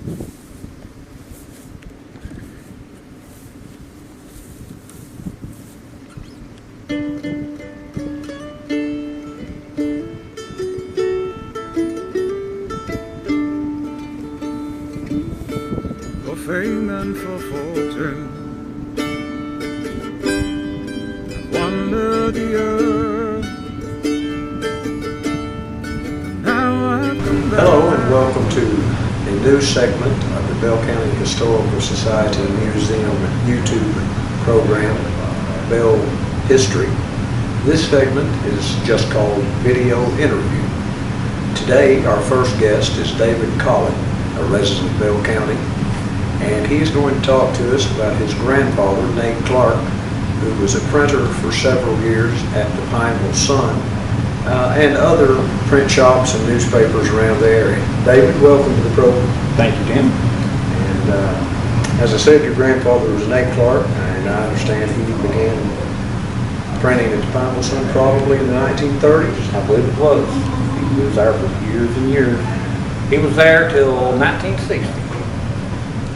For fame and for fortune, wander the earth. Now I've come back. Hello and welcome to a new segment of the Bell County Historical Society Museum YouTube program, Bell History. This segment is just called Video Interview. Today our first guest is David Collin, a resident of Bell County, and he's going to talk to us about his grandfather, Nate Clark, who was a printer for several years at the Pineville Sun and other print shops and newspapers around the area. David, welcome to the program. Thank you, Tim. And as I said, your grandfather was Nate Clark, and I understand he began printing at the Pineville Sun probably in the 1930s. I believe it was. He was there for years and years. He was there till 1960.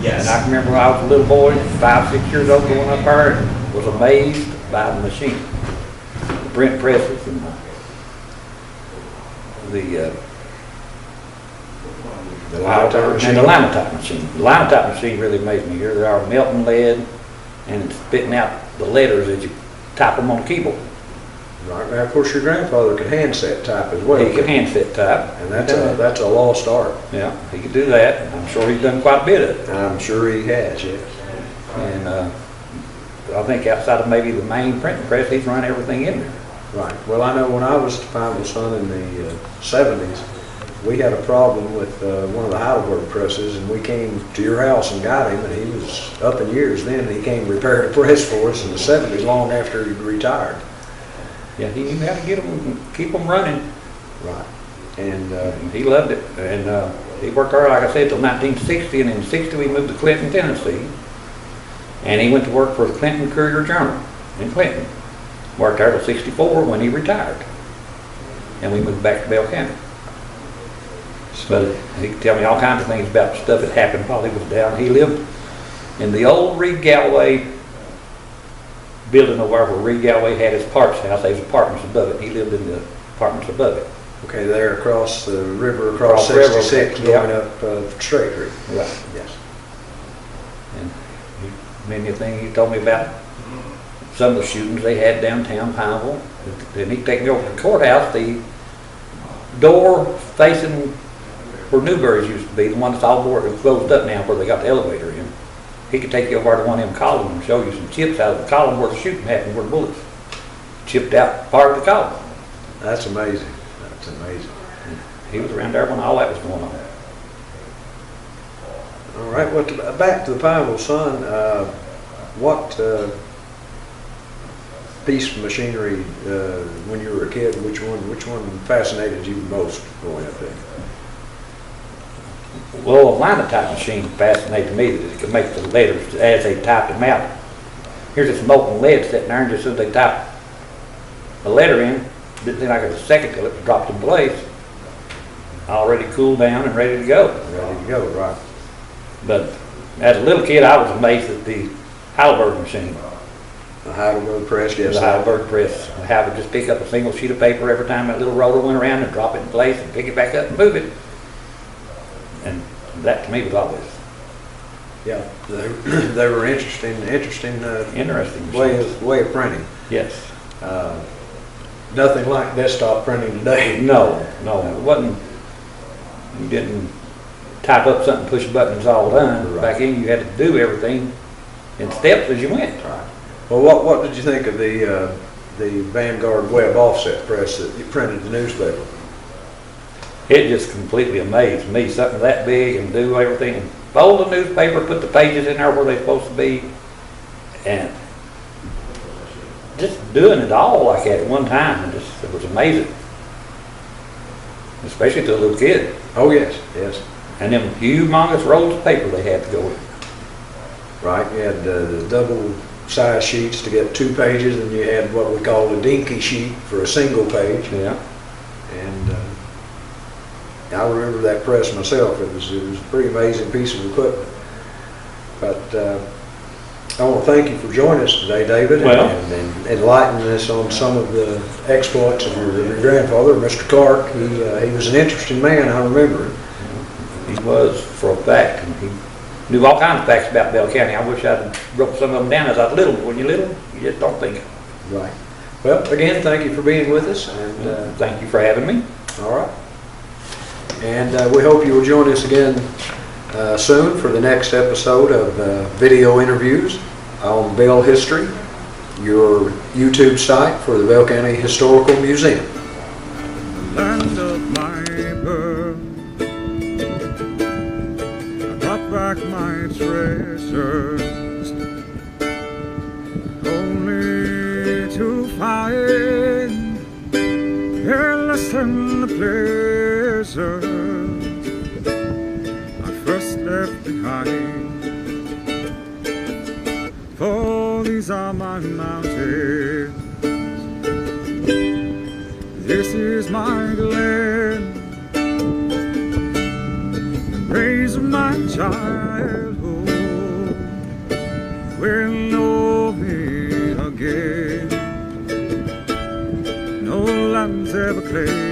Yes. And I can remember when I was a little boy, 5, 6 years old, going up there and was amazed by the machine. The print presses and the linotype machine. The linotype machine really amazed me. Here they are melting lead and it's spitting out the letters as you type them on the keyboard. Right. Now, of course, your grandfather could handset type as well. He could handset type. And that's a lost art. Yeah, he could do that. I'm sure he's done quite a bit of it. I'm sure he has, yes. And I think outside of maybe the main printing press, he's run everything in there. Right. Well, I know when I was at the Pineville Sun in the 70s, we had a problem with one of the Heidelberg presses, and we came to your house and got him, and he was up in years then, and he came and repaired a press for us in the 70s, long after he'd retired. Yeah, he knew how to get them, keep them running. Right. And He loved it. And he worked there, like I said, till 1960, and in 60 we moved to Clinton, Tennessee. And he went to work for the Clinton Courier-Journal in Clinton. Worked there till 64 when he retired. And we moved back to Bell County. But he could tell me all kinds of things about stuff that happened while he was down. He lived in the old Reed Galloway building over where Reed Galloway had his parts house. There was apartments above it. He lived in the apartments above it. okay, there across the river, across 66, going up Straight Creek. Right. Yes. And many things he told me about some of the shootings they had downtown Pineville. Then he'd take me over to the courthouse. The door facing where Newberry's used to be, the one that's all closed up now where they got the elevator in. He could take you over to one of them columns and show you some chips out of the column where the shooting happened, where the bullets chipped out part of the column. That's amazing. That's amazing. He was around there when all that was going on. All right, well, back to the Pineville Sun, what piece of machinery, when you were a kid, which one fascinated you most growing up there? Well, a linotype machine fascinated me that it could make the letters as they typed them out. Here's this molten lead sitting there, and just as they type a letter in, didn't think like a second till it dropped in place. Already cooled down and ready to go. Ready to go, right. But as a little kid, I was amazed at the Heidelberg machine. The Heidelberg press, yes. The Heidelberg press. How it would just pick up a single sheet of paper every time that little roller went around and drop it in place and pick it back up and move it. And that to me was always Yeah, they were interesting way of printing. yes. Nothing like desktop printing today. No, it wasn't. You didn't type up something, push a button, it's all done. Right. Back then, you had to do everything in steps as you went. Right. Well, what did you think of the Vanguard web offset press that you printed the newspaper? It just completely amazed me, something that big and do everything, and fold the newspaper, put the pages in there where they're supposed to be, and just doing it all like that at one time, it was amazing. Especially to a little kid. Oh yes, yes. And them humongous rolls of paper they had to go in. Right, you had the double size sheets to get 2 pages, and you had what we call a dinky sheet for a single page. Yeah. And I remember that press myself. It was a pretty amazing piece of equipment. But I want to thank you for joining us today, David, and enlightening us on some of the exploits of your grandfather, Mr. Clark. He was an interesting man, I remember him. He was, for a fact, and he knew all kinds of facts about Bell County. I wish I'd wrote some of them down as I was little. When you're little, you just don't think. Right. Well, again, thank you for being with us, and thank you for having me. all right. And we hope you will join us again soon for the next episode of video interviews on Bell history, your YouTube site for the Bell County Historical Museum. Land of my birth, I brought back my treasures, only to find they're less than the pleasure I first left behind. For these are my mountains, this is my glen, the rays of my childhood will know me again. No lands ever claimed